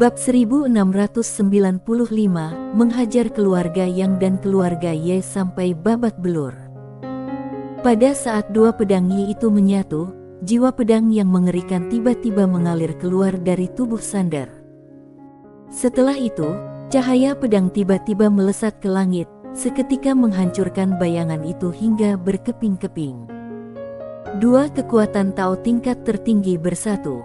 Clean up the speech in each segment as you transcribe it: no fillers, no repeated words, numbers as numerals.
Bab 1695, menghajar keluarga Yang dan keluarga Y sampai babak belur. Pada saat dua pedang Y itu menyatu, jiwa pedang yang mengerikan tiba-tiba mengalir keluar dari tubuh Sander. Setelah itu, cahaya pedang tiba-tiba melesat ke langit, seketika menghancurkan bayangan itu hingga berkeping-keping. Dua kekuatan Tao tingkat tertinggi bersatu.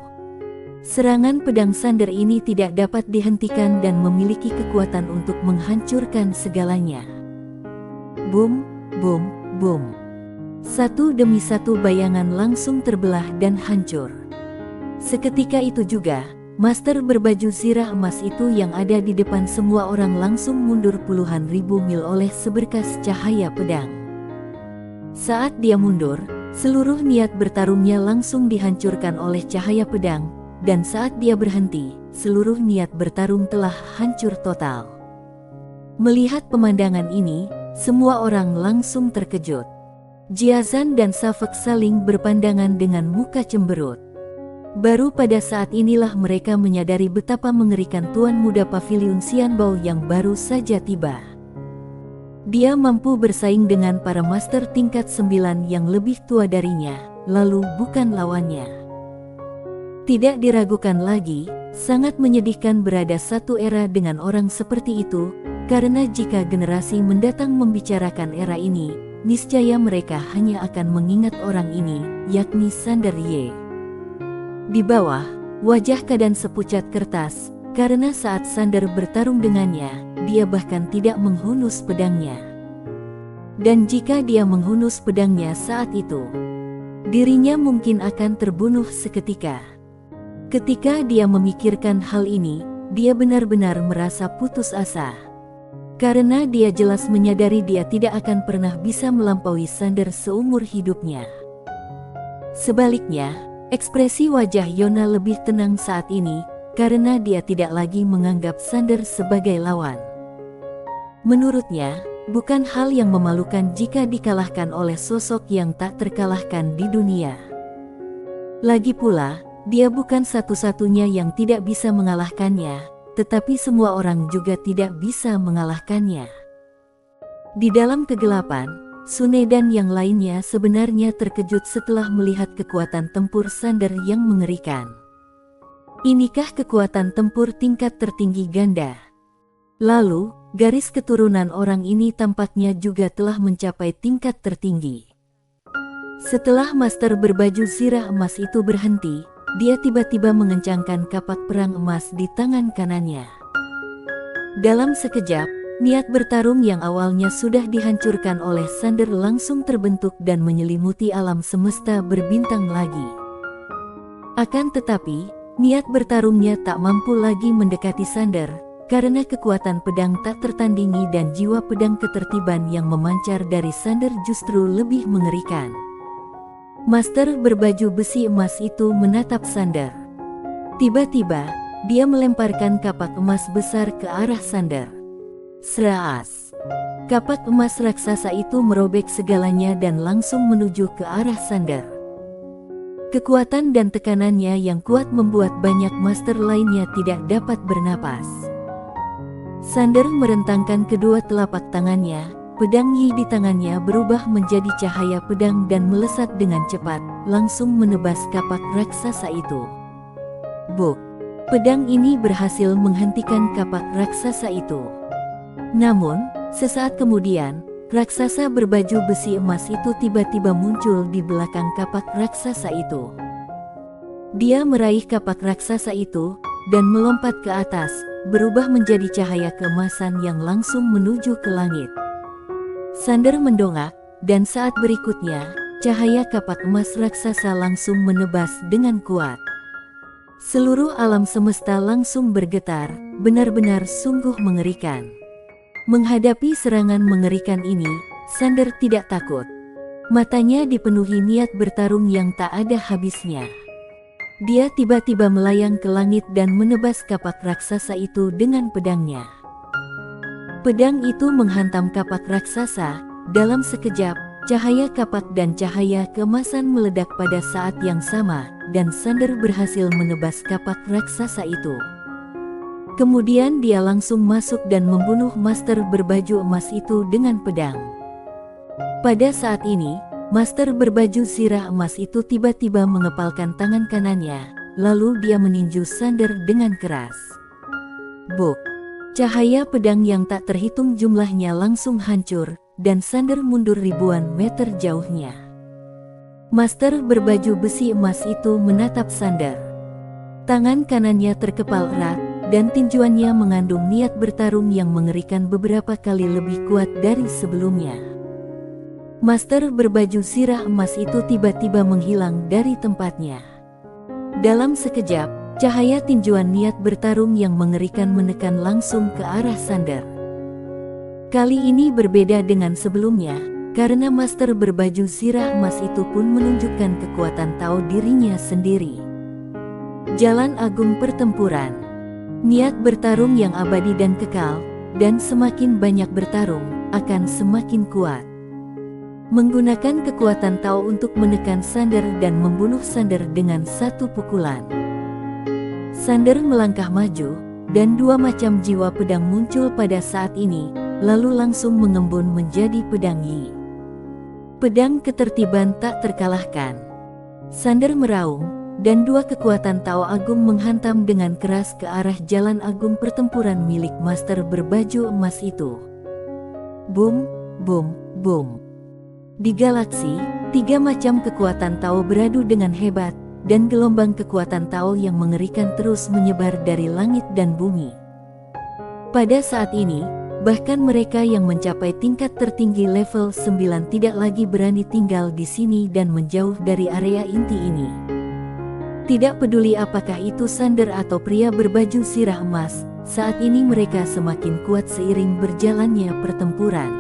Serangan pedang Sander ini tidak dapat dihentikan dan memiliki kekuatan untuk menghancurkan segalanya. Boom, boom, boom. Satu demi satu bayangan langsung terbelah dan hancur. Seketika itu juga, master berbaju zirah emas itu yang ada di depan semua orang langsung mundur puluhan ribu mil oleh seberkas cahaya pedang. Saat dia mundur, seluruh niat bertarungnya langsung dihancurkan oleh cahaya pedang. Dan saat dia berhenti, seluruh niat bertarung telah hancur total. Melihat pemandangan ini, semua orang langsung terkejut. Jiazan dan Safek saling berpandangan dengan muka cemberut. Baru pada saat inilah mereka menyadari betapa mengerikan tuan muda Paviliun Xianbao yang baru saja tiba. Dia mampu bersaing dengan para master tingkat 9 yang lebih tua darinya, lalu bukan lawannya. Tidak diragukan lagi, sangat menyedihkan berada satu era dengan orang seperti itu, karena jika generasi mendatang membicarakan era ini, niscaya mereka hanya akan mengingat orang ini, yakni Sander Y. Di bawah, wajah keadaan sepucat kertas, karena saat Sander bertarung dengannya, dia bahkan tidak menghunus pedangnya. Dan jika dia menghunus pedangnya saat itu, dirinya mungkin akan terbunuh seketika. Ketika dia memikirkan hal ini, dia benar-benar merasa putus asa. Karena dia jelas menyadari dia tidak akan pernah bisa melampaui Sander seumur hidupnya. Sebaliknya, ekspresi wajah Yona lebih tenang saat ini, karena dia tidak lagi menganggap Sander sebagai lawan. Menurutnya, bukan hal yang memalukan jika dikalahkan oleh sosok yang tak terkalahkan di dunia. Lagi pula, dia bukan satu-satunya yang tidak bisa mengalahkannya, tetapi semua orang juga tidak bisa mengalahkannya. Di dalam kegelapan, Sune dan yang lainnya sebenarnya terkejut setelah melihat kekuatan tempur Sander yang mengerikan. Inikah kekuatan tempur tingkat tertinggi ganda? Lalu, garis keturunan orang ini tampaknya juga telah mencapai tingkat tertinggi. Setelah master berbaju zirah emas itu berhenti, dia tiba-tiba mengencangkan kapak perang emas di tangan kanannya. Dalam sekejap, niat bertarung yang awalnya sudah dihancurkan oleh Sander langsung terbentuk dan menyelimuti alam semesta berbintang lagi. Akan tetapi, niat bertarungnya tak mampu lagi mendekati Sander, karena kekuatan pedang tak tertandingi dan jiwa pedang ketertiban yang memancar dari Sander justru lebih mengerikan. Master berbaju besi emas itu menatap Sander. Tiba-tiba, dia melemparkan kapak emas besar ke arah Sander. Seraas. Kapak emas raksasa itu merobek segalanya dan langsung menuju ke arah Sander. Kekuatan dan tekanannya yang kuat membuat banyak master lainnya tidak dapat bernapas. Sander merentangkan kedua telapak tangannya. Pedang Yi di tangannya berubah menjadi cahaya pedang dan melesat dengan cepat, langsung menebas kapak raksasa itu. Buk! Pedang ini berhasil menghentikan kapak raksasa itu. Namun, sesaat kemudian, raksasa berbaju besi emas itu tiba-tiba muncul di belakang kapak raksasa itu. Dia meraih kapak raksasa itu, dan melompat ke atas, berubah menjadi cahaya keemasan yang langsung menuju ke langit. Sander mendongak, dan saat berikutnya, cahaya kapak emas raksasa langsung menebas dengan kuat. Seluruh alam semesta langsung bergetar, benar-benar sungguh mengerikan. Menghadapi serangan mengerikan ini, Sander tidak takut. Matanya dipenuhi niat bertarung yang tak ada habisnya. Dia tiba-tiba melayang ke langit dan menebas kapak raksasa itu dengan pedangnya. Pedang itu menghantam kapak raksasa. Dalam sekejap, cahaya kapak dan cahaya keemasan meledak pada saat yang sama, dan Sander berhasil menebas kapak raksasa itu. Kemudian dia langsung masuk dan membunuh master berbaju emas itu dengan pedang. Pada saat ini, master berbaju zirah emas itu tiba-tiba mengepalkan tangan kanannya, lalu dia meninju Sander dengan keras. Buk! Cahaya pedang yang tak terhitung jumlahnya langsung hancur, dan Sander mundur ribuan meter jauhnya. Master berbaju besi emas itu menatap Sander. Tangan kanannya terkepal erat, dan tinjuannya mengandung niat bertarung yang mengerikan beberapa kali lebih kuat dari sebelumnya. Master berbaju zirah emas itu tiba-tiba menghilang dari tempatnya. Dalam sekejap, cahaya tinjuan niat bertarung yang mengerikan menekan langsung ke arah Sander. Kali ini berbeda dengan sebelumnya, karena master berbaju zirah emas itu pun menunjukkan kekuatan tahu dirinya sendiri. Jalan agung pertempuran. Niat bertarung yang abadi dan kekal, dan semakin banyak bertarung, akan semakin kuat. Menggunakan kekuatan Tao untuk menekan Sander dan membunuh Sander dengan satu pukulan. Sander melangkah maju, dan dua macam jiwa pedang muncul pada saat ini, lalu langsung mengembun menjadi pedang Yi. Pedang ketertiban tak terkalahkan. Sander meraung, dan dua kekuatan Tao Agung menghantam dengan keras ke arah jalan agung pertempuran milik master berbaju emas itu. Boom, boom, boom. Di galaksi, tiga macam kekuatan Tao beradu dengan hebat, dan gelombang kekuatan Tao yang mengerikan terus menyebar dari langit dan bumi. Pada saat ini, bahkan mereka yang mencapai tingkat tertinggi level 9 tidak lagi berani tinggal di sini dan menjauh dari area inti ini. Tidak peduli apakah itu Sander atau pria berbaju zirah emas, saat ini mereka semakin kuat seiring berjalannya pertempuran.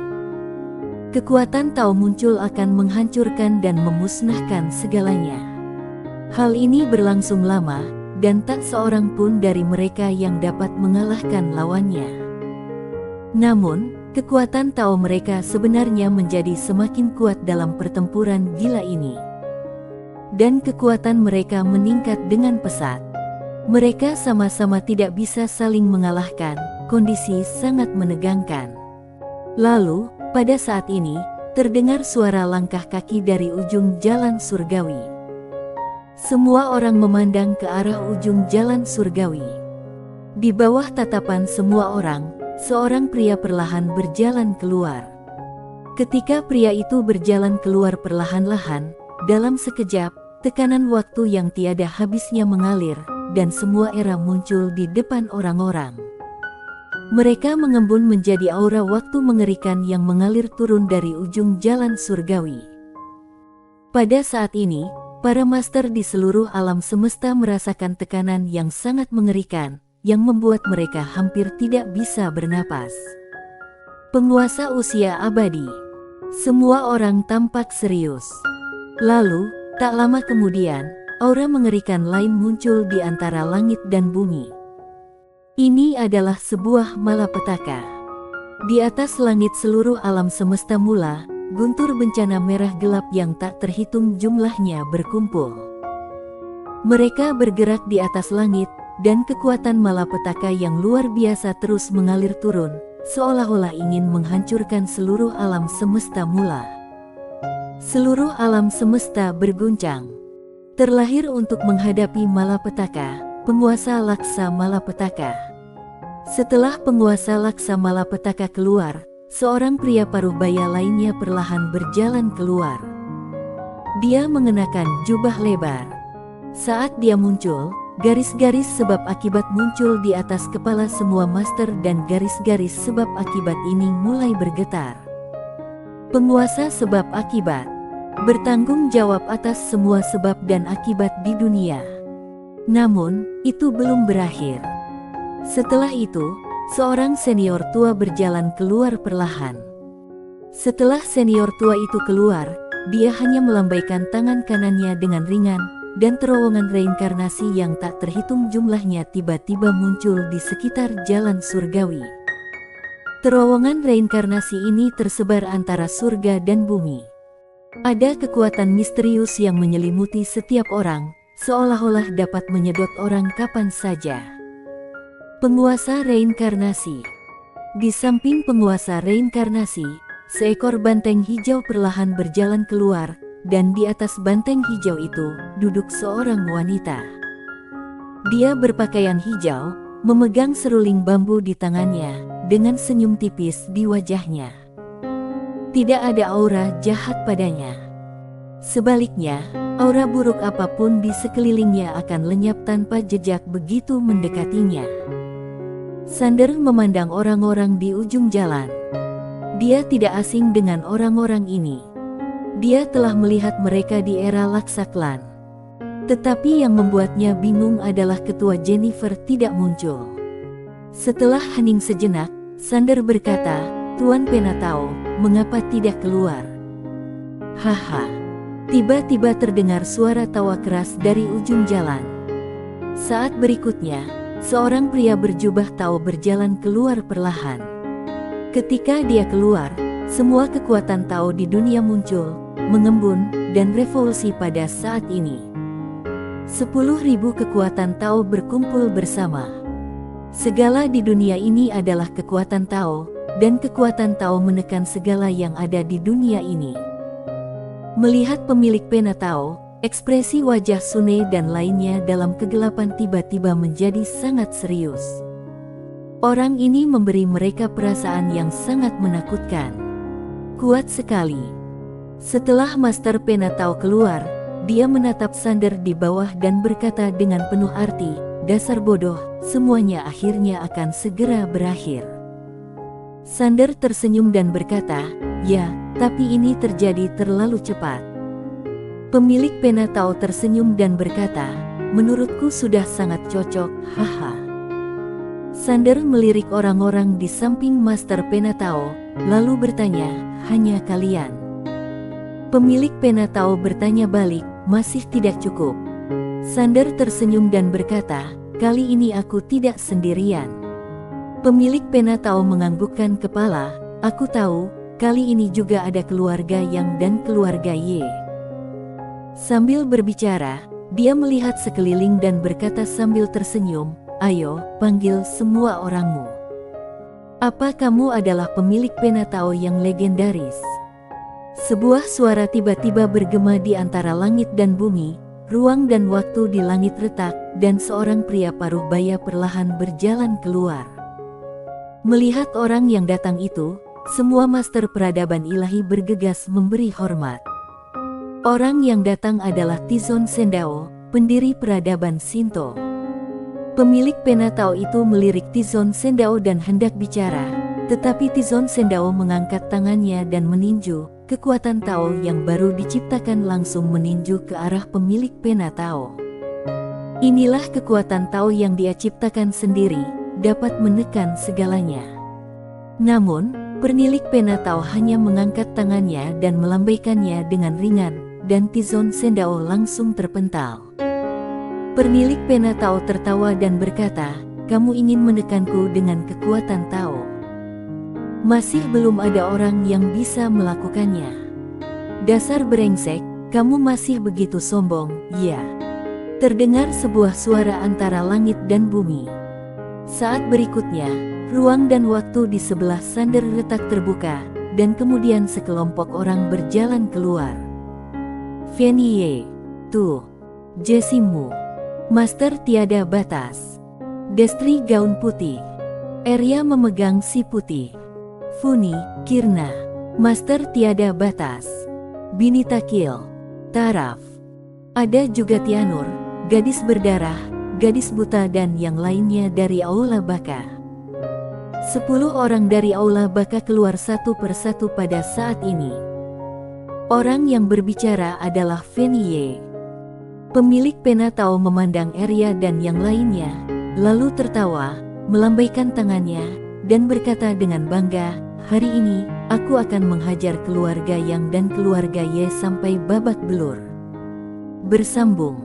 Kekuatan Tao muncul akan menghancurkan dan memusnahkan segalanya. Hal ini berlangsung lama, dan tak seorang pun dari mereka yang dapat mengalahkan lawannya. Namun, kekuatan Tao mereka sebenarnya menjadi semakin kuat dalam pertempuran gila ini. Dan kekuatan mereka meningkat dengan pesat. Mereka sama-sama tidak bisa saling mengalahkan, kondisi sangat menegangkan. Lalu, pada saat ini, terdengar suara langkah kaki dari ujung jalan surgawi. Semua orang memandang ke arah ujung jalan surgawi. Di bawah tatapan semua orang, seorang pria perlahan berjalan keluar. Ketika pria itu berjalan keluar perlahan-lahan, dalam sekejap, tekanan waktu yang tiada habisnya mengalir, dan semua era muncul di depan orang-orang. Mereka mengembun menjadi aura waktu mengerikan yang mengalir turun dari ujung jalan surgawi. Pada saat ini, para master di seluruh alam semesta merasakan tekanan yang sangat mengerikan, yang membuat mereka hampir tidak bisa bernapas. Penguasa usia abadi. Semua orang tampak serius. Lalu, tak lama kemudian, aura mengerikan lain muncul di antara langit dan bumi. Ini adalah sebuah malapetaka. Di atas langit seluruh alam semesta mula, guntur bencana merah gelap yang tak terhitung jumlahnya berkumpul. Mereka bergerak di atas langit, dan kekuatan malapetaka yang luar biasa terus mengalir turun, seolah-olah ingin menghancurkan seluruh alam semesta mula. Seluruh alam semesta berguncang. Terlahir untuk menghadapi malapetaka, penguasa Laksa Malapetaka. Setelah penguasa Laksa Malapetaka keluar, seorang pria paruh baya lainnya perlahan berjalan keluar. Dia mengenakan jubah lebar. Saat dia muncul, garis-garis sebab akibat muncul di atas kepala semua master dan garis-garis sebab akibat ini mulai bergetar. Penguasa sebab akibat bertanggung jawab atas semua sebab dan akibat di dunia. Namun, itu belum berakhir. Setelah itu, seorang senior tua berjalan keluar perlahan. Setelah senior tua itu keluar, dia hanya melambaikan tangan kanannya dengan ringan, dan terowongan reinkarnasi yang tak terhitung jumlahnya tiba-tiba muncul di sekitar jalan surgawi. Terowongan reinkarnasi ini tersebar antara surga dan bumi. Ada kekuatan misterius yang menyelimuti setiap orang, seolah-olah dapat menyedot orang kapan saja. Penguasa reinkarnasi. Di samping penguasa reinkarnasi, seekor banteng hijau perlahan berjalan keluar, dan di atas banteng hijau itu duduk seorang wanita. Dia berpakaian hijau, memegang seruling bambu di tangannya, dengan senyum tipis di wajahnya. Tidak ada aura jahat padanya. Sebaliknya, aura buruk apapun di sekelilingnya akan lenyap tanpa jejak begitu mendekatinya. Sander memandang orang-orang di ujung jalan. Dia tidak asing dengan orang-orang ini. Dia telah melihat mereka di era Laksaklan. Tetapi yang membuatnya bingung adalah ketua Jennifer tidak muncul. Setelah hening sejenak, Sander berkata, "Tuan Penatao, mengapa tidak keluar?" Haha. Tiba-tiba terdengar suara tawa keras dari ujung jalan. Saat berikutnya, seorang pria berjubah Tao berjalan keluar perlahan. Ketika dia keluar, semua kekuatan Tao di dunia muncul, mengembun, dan revolusi pada saat ini. 10.000 kekuatan Tao berkumpul bersama. Segala di dunia ini adalah kekuatan Tao, dan kekuatan Tao menekan segala yang ada di dunia ini. Melihat pemilik pena Tao, ekspresi wajah Sune dan lainnya dalam kegelapan tiba-tiba menjadi sangat serius. Orang ini memberi mereka perasaan yang sangat menakutkan. Kuat sekali. Setelah Master Pena Tao keluar, dia menatap Sander di bawah dan berkata dengan penuh arti, "Dasar bodoh, semuanya akhirnya akan segera berakhir." Sander tersenyum dan berkata, "Ya, tapi ini terjadi terlalu cepat." Pemilik pena Tao tersenyum dan berkata, "Menurutku sudah sangat cocok, haha." Sander melirik orang-orang di samping Master Pena Tao, lalu bertanya, "Hanya kalian?" Pemilik pena Tao bertanya balik, "Masih tidak cukup?" Sander tersenyum dan berkata, "Kali ini aku tidak sendirian." Pemilik pena Tao menganggukkan kepala, "Aku tahu, kali ini juga ada keluarga Yang dan keluarga Ye." Sambil berbicara, dia melihat sekeliling dan berkata sambil tersenyum, "Ayo, panggil semua orangmu. Apa kamu adalah pemilik pena Tao yang legendaris?" Sebuah suara tiba-tiba bergema di antara langit dan bumi, ruang dan waktu di langit retak, dan seorang pria paruh baya perlahan berjalan keluar. Melihat orang yang datang itu, semua master peradaban ilahi bergegas memberi hormat. Orang yang datang adalah Tizon Sendao, pendiri peradaban Shinto. Pemilik pena Tao itu melirik Tizon Sendao dan hendak bicara, tetapi Tizon Sendao mengangkat tangannya dan meninju. Kekuatan Tao yang baru diciptakan langsung meninju ke arah pemilik pena Tao. Inilah kekuatan Tao yang dia ciptakan sendiri, dapat menekan segalanya. Namun, pemilik pena Tao hanya mengangkat tangannya dan melambaikannya dengan ringan, dan Tizon Sendao langsung terpental. Pemilik pena Tao tertawa dan berkata, "Kamu ingin menekanku dengan kekuatan Tao? Masih belum ada orang yang bisa melakukannya. Dasar brengsek, kamu masih begitu sombong, ya." Terdengar sebuah suara antara langit dan bumi. Saat berikutnya, ruang dan waktu di sebelah Sander retak terbuka, dan kemudian sekelompok orang berjalan keluar. Fenye, Tu, Jesimu, Master Tiada Batas, Destri Gaun Putih, Arya memegang si putih, Funi, Kirna, Master Tiada Batas, Binita Kill, Taraf. Ada juga Tianur, gadis berdarah, gadis buta dan yang lainnya dari Aula Baka. 10 orang dari Aula Baka keluar satu persatu pada saat ini. Orang yang berbicara adalah Fenye. Pemilik pena Tao memandang Arya dan yang lainnya, lalu tertawa, melambaikan tangannya, dan berkata dengan bangga, "Hari ini, aku akan menghajar keluarga Yang dan keluarga Ye sampai babak belur." Bersambung.